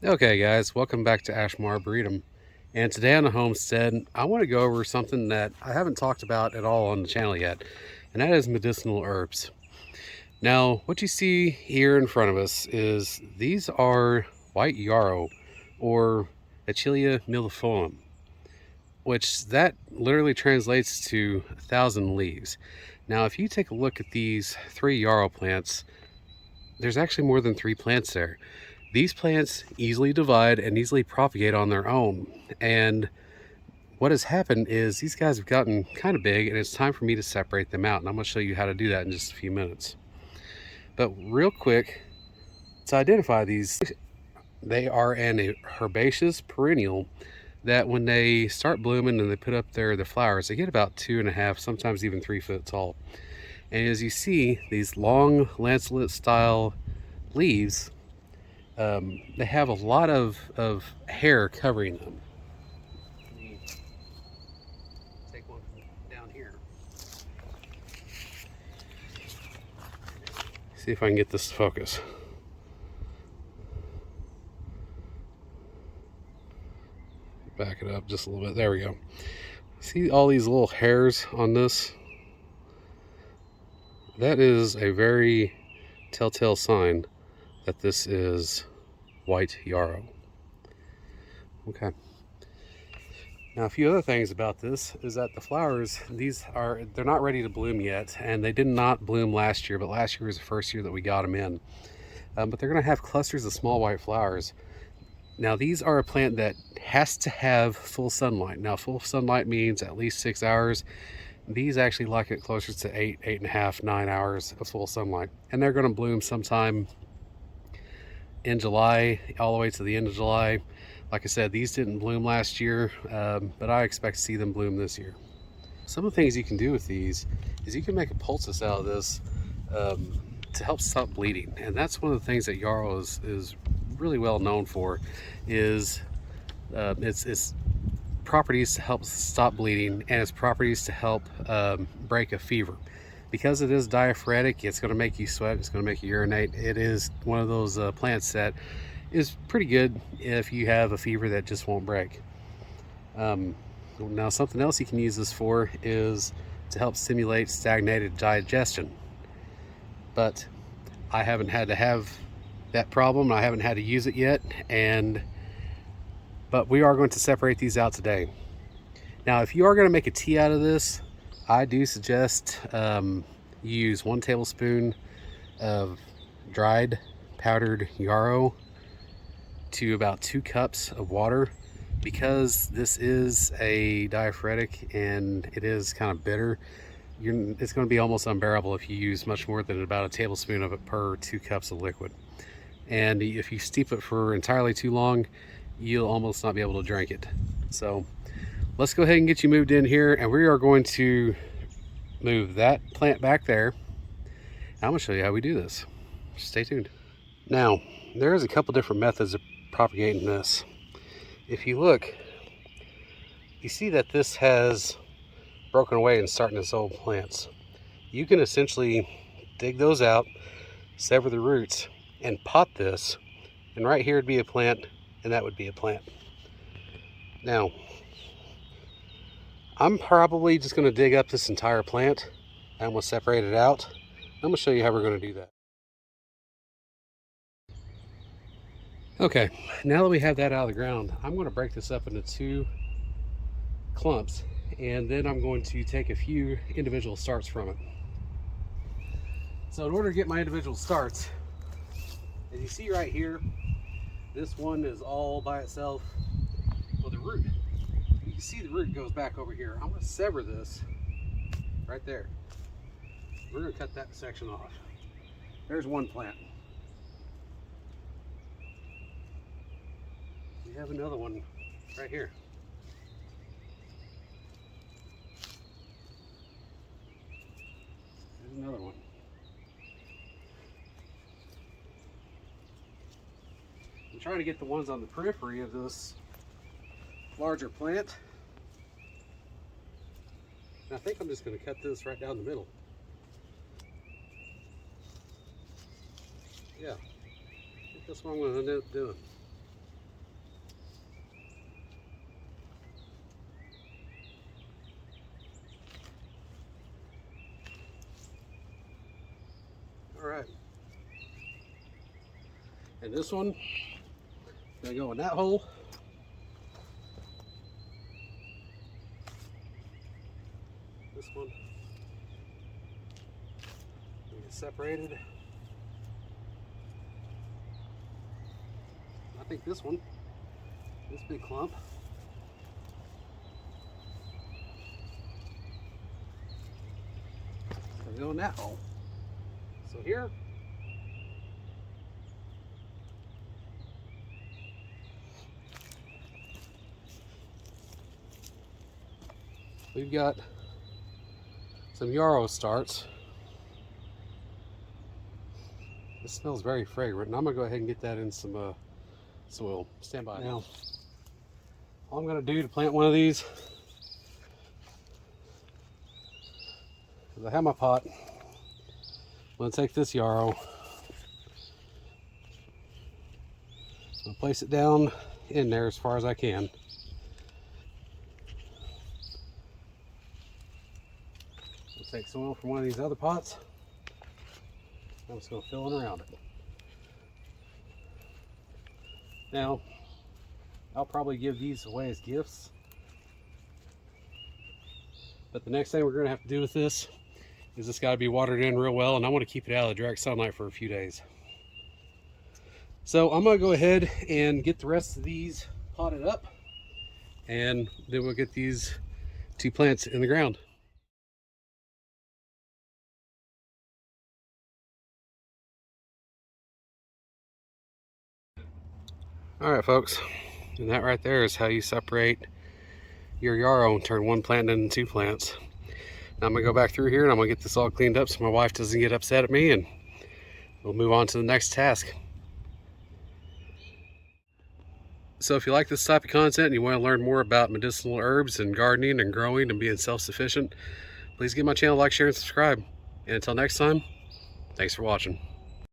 Okay, guys, welcome back to Ashmore Arboretum. And today on the homestead, I want to go over something that I haven't talked about at all on the channel yet, and that is medicinal herbs. Now, what you see here in front of us is these are white yarrow or Achillea millefolium, which that literally translates to 1,000 leaves. Now, if you take a look at these three yarrow plants, there's actually more than three plants there. These plants easily divide and easily propagate on their own. And what has happened is these guys have gotten kind of big, and it's time for me to separate them out. And I'm going to show you how to do that in just a few minutes. But real quick, to identify these, they are an herbaceous perennial that when they start blooming and they put up the flowers, they get about 2.5, sometimes even 3 foot tall. And as you see, these long lancelet style leaves, they have a lot of hair covering them. Let me take one down here. See if I can get this to focus. Back it up just a little bit. There we go. See all these little hairs on this? That is a very telltale sign that this is white yarrow. Okay. Now, a few other things about this is that the flowers, they're not ready to bloom yet, and they did not bloom last year, but last year was the first year that we got them in. But they're going to have clusters of small white flowers. Now, these are a plant that has to have full sunlight. Now, full sunlight means at least 6 hours. These actually like it closer to 8.5, 9 hours of full sunlight. And they're going to bloom sometime in July, all the way to the end of July. Like I said, these didn't bloom last year, but I expect to see them bloom this year. Some of the things you can do with these is you can make a poultice out of this to help stop bleeding. And that's one of the things that Yarrow is really well known for, is its properties to help stop bleeding and its properties to help break a fever. Because it is diaphoretic, it's going to make you sweat, it's going to make you urinate. It is one of those plants that is pretty good if you have a fever that just won't break. Now, something else you can use this for is to help stimulate stagnated digestion. But I haven't had to have that problem. I haven't had to use it yet, but we are going to separate these out today. Now, if you are going to make a tea out of this, I do suggest use 1 tablespoon of dried powdered yarrow to about 2 cups of water. Because this is a diaphoretic and it is kind of bitter, it's going to be almost unbearable if you use much more than about a tablespoon of it per 2 cups of liquid. And if you steep it for entirely too long, you'll almost not be able to drink it. So let's go ahead and get you moved in here, and we are going to move that plant back there. I'm going to show you how we do this. Stay tuned. Now, there's a couple different methods of propagating this. If you look, you see that this has broken away and starting its old plants. You can essentially dig those out, sever the roots, and pot this. And right here would be a plant, and that would be a plant. Now, I'm probably just going to dig up this entire plant, and we'll separate it out. I'm going to show you how we're going to do that. Okay, now that we have that out of the ground, I'm going to break this up into 2 clumps, and then I'm going to take a few individual starts from it. So in order to get my individual starts, as you see right here, this one is all by itself. Well, the root, you can see the root goes back over here. I'm going to sever this right there. We're going to cut that section off. There's one plant. We have another one right here. There's another one. I'm trying to get the ones on the periphery of this larger plant. And I think I'm just going to cut this right down the middle. Yeah, I think that's what I'm going to end up doing. And this one gonna go in that hole. This one get separated. I think this one, this big clump, will go in that hole. So here, we've got some yarrow starts. This smells very fragrant, and I'm gonna go ahead and get that in some soil. Stand by. Now, all I'm gonna do to plant one of these is I have my pot. I'm gonna take this yarrow. I'm gonna place it down in there as far as I can. I'll take soil from one of these other pots. I'm just gonna fill in around it. Now, I'll probably give these away as gifts. But the next thing we're gonna have to do with this is it's gotta be watered in real well, and I wanna keep it out of the direct sunlight for a few days. So I'm gonna go ahead and get the rest of these potted up, and then we'll get these 2 plants in the ground. All right, folks, and that right there is how you separate your yarrow and turn one plant into 2 plants. Now I'm gonna go back through here and I'm gonna get this all cleaned up so my wife doesn't get upset at me, and we'll move on to the next task. So if you like this type of content and you want to learn more about medicinal herbs and gardening and growing and being self-sufficient, please give my channel a like, share, and subscribe. And until next time, thanks for watching.